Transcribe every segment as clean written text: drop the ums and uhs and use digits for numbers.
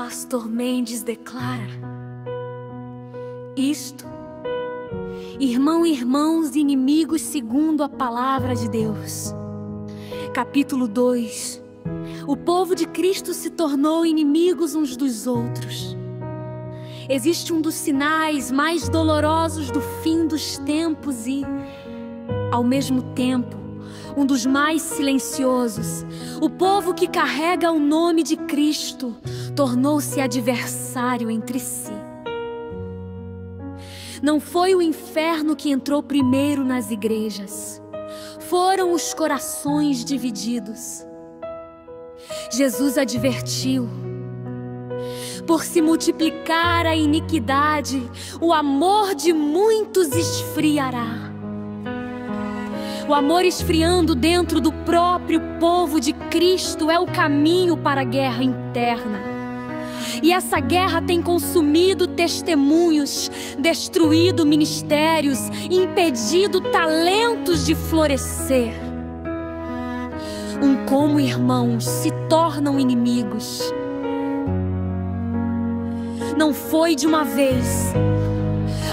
Pastor Mendes declara: isto, irmãos e inimigos segundo a palavra de Deus. Capítulo 2. O povo de Cristo se tornou inimigos uns dos outros. Existe um dos sinais mais dolorosos do fim dos tempos e, ao mesmo tempo, um dos mais silenciosos. O povo que carrega o nome de Cristo tornou-se adversário entre si. Não foi o inferno que entrou primeiro nas igrejas. Foram os corações divididos. Jesus advertiu: por se multiplicar a iniquidade, o amor de muitos esfriará. O amor esfriando dentro do próprio povo de Cristo é o caminho para a guerra interna. E essa guerra tem consumido testemunhos, destruído ministérios, impedido talentos de florescer. Como irmãos se tornam inimigos. Não foi de uma vez.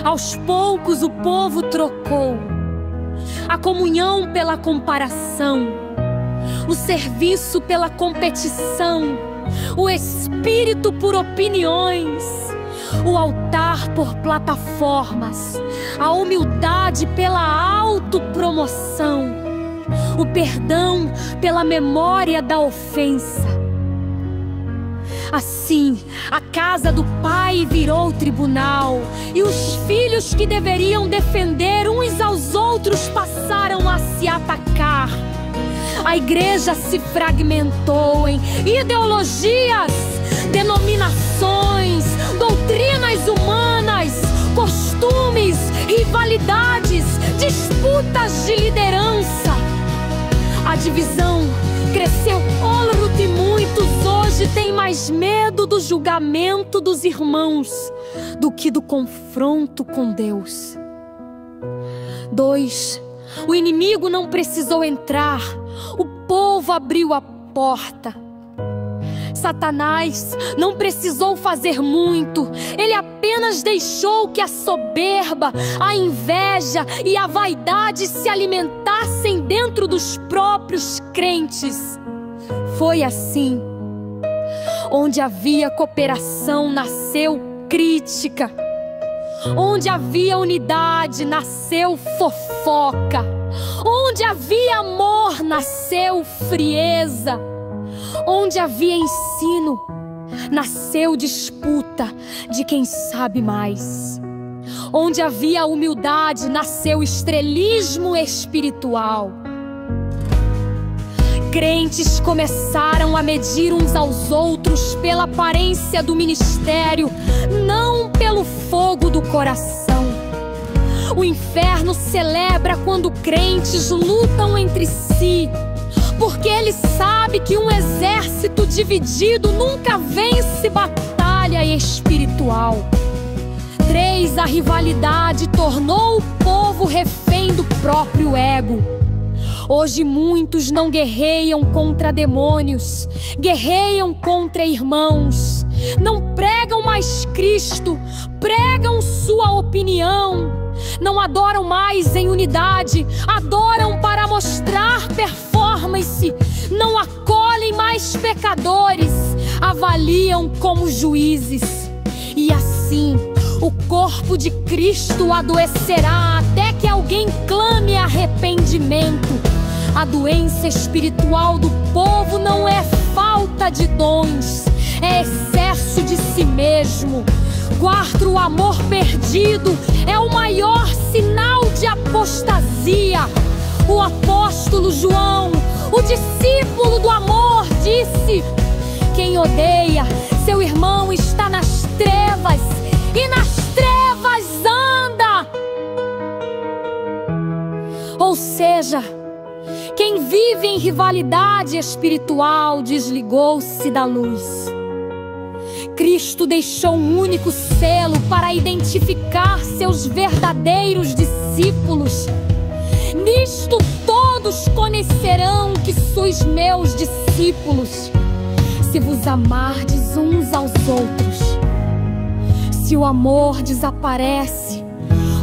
Aos poucos o povo trocou a comunhão pela comparação, o serviço pela competição, o espírito por opiniões, o altar por plataformas, a humildade pela autopromoção, o perdão pela memória da ofensa. Assim, a casa do pai virou tribunal, e os filhos que deveriam defender uns aos outros passaram a se atacar. A igreja se fragmentou em ideologias, denominações, doutrinas humanas, costumes, rivalidades, disputas de liderança. A divisão cresceu e muitos hoje têm mais medo do julgamento dos irmãos do que do confronto com Deus. 2. O inimigo não precisou entrar, o povo abriu a porta. Satanás não precisou fazer muito, ele apenas deixou que a soberba, a inveja e a vaidade se alimentassem dentro dos próprios crentes. Foi assim. Onde havia cooperação, nasceu crítica. Onde havia unidade, nasceu fofoca. Onde havia amor, nasceu frieza. Onde havia ensino, nasceu disputa de quem sabe mais. Onde havia humildade, nasceu estrelismo espiritual. Crentes começaram a medir uns aos outros pela aparência do ministério, não pelo fogo do coração. O inferno celebra quando crentes lutam entre si, porque ele sabe que um exército dividido nunca vence batalha espiritual. 3. A rivalidade tornou o povo refém do próprio ego. Hoje muitos não guerreiam contra demônios, guerreiam contra irmãos. Não pregam mais Cristo, pregam sua opinião. Não adoram mais em unidade, adoram para mostrar performance. Não acolhem mais pecadores, avaliam como juízes. E assim, o corpo de Cristo adoecerá até que alguém clame arrependimento. A doença espiritual do povo não é falta de dons, é excesso de si mesmo. 4. O amor perdido é o maior sinal de apostasia. O apóstolo João, o discípulo do amor, disse: quem odeia seu irmão está nas trevas, e nas trevas anda. Ou seja, quem vive em rivalidade espiritual desligou-se da luz. Cristo deixou um único selo para identificar seus verdadeiros discípulos. Nisto todos conhecerão que sois meus discípulos, se vos amardes uns aos outros. Se o amor desaparece,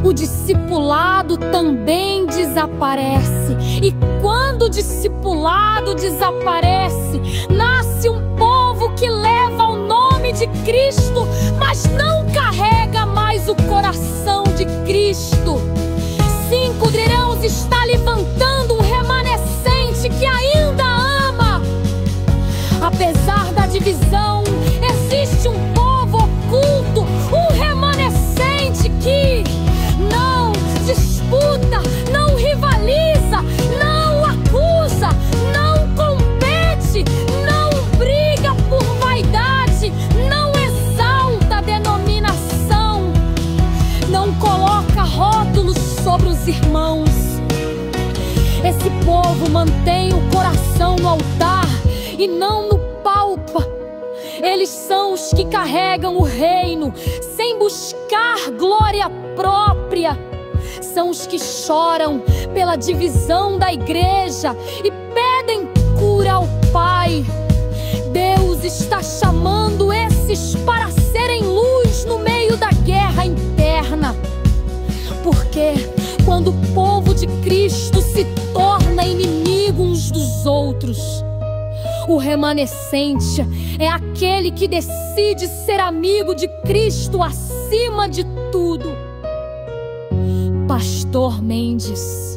o discipulado também desaparece. E quando o discipulado desaparece, nasce um povo que leva o nome de Cristo, mas não carrega mais o coração de Cristo. Sim, Cudrerãos está levantando um remanescente que ainda ama. Apesar da divisão, existe um povo oculto, um remanescente que não disputa, não rivaliza, não acusa, não compete, não briga por vaidade, não exalta a denominação, não coloca rótulos sobre os irmãos. Esse povo mantém o coração no altar e não no palpa. Eles são os que carregam o reino sem buscar glória própria. São os que choram pela divisão da igreja e pedem cura ao Pai. Deus está chamando esses para serem luz no meio da guerra interna. Porque quando o povo de Cristo se torna inimigo uns dos outros, o remanescente é aquele que decide ser amigo de Cristo acima de tudo. Pastor Mendes.